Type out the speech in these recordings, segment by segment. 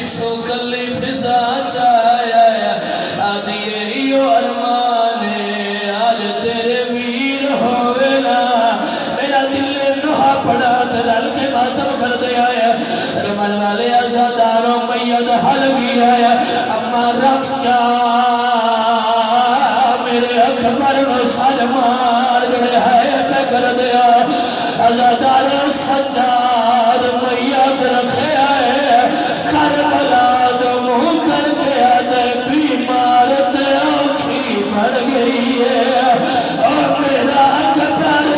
पिछो कली फिजा चाया आदि यो अरमाने आज तेरे वीर होवे ना मेरा दिल नुहा पड़ा रल के मातम कर दिया रमन वाले आजादारों मैयद हल गया अम्मा रक्षा मेरे अकबर सलमान जोड़े है पे कर दिया आजादार सज्जाद मैयद रखे है करबला दो मुंह कर दिया दे बीमार ते औखी मर गई है और मेरा अकबर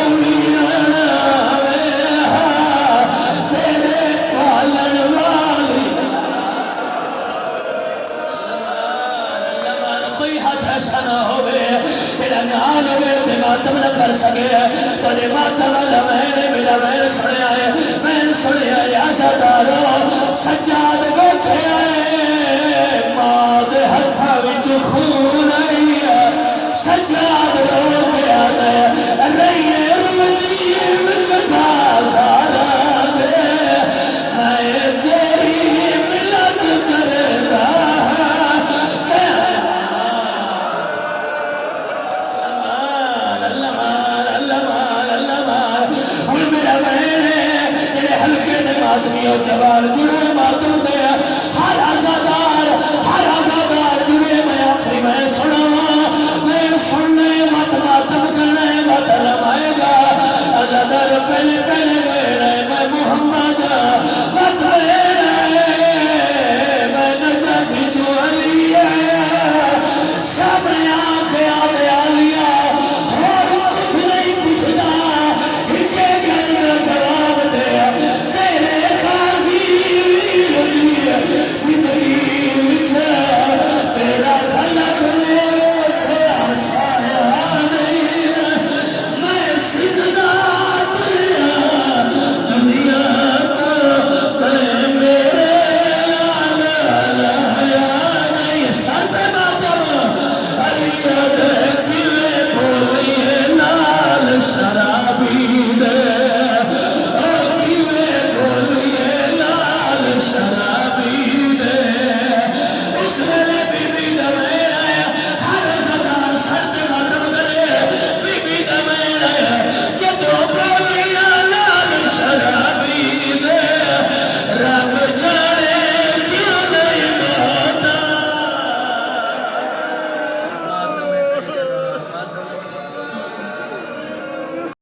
तेरे पालन वाली कोई हाथ ऐसा ना होवे मेरा नाल होवे ते मातम न कर सके तेरे मातम मैंने मेरा मैंने सुनया है मैंने सुनया है आजादारो सज्जाद बैठे आए मां दे हत्था विच खून आई है सज्जाद रो गया है रहिए रुमदी विच बाजारा दे मैं तेरी मिलत करदा जवान जुड़े मातम दे हर आजादार जुड़े मैं आखिरी मैं सुना मैं सुनने मत मातम करने मत रमाएगा आजादार पहले पहले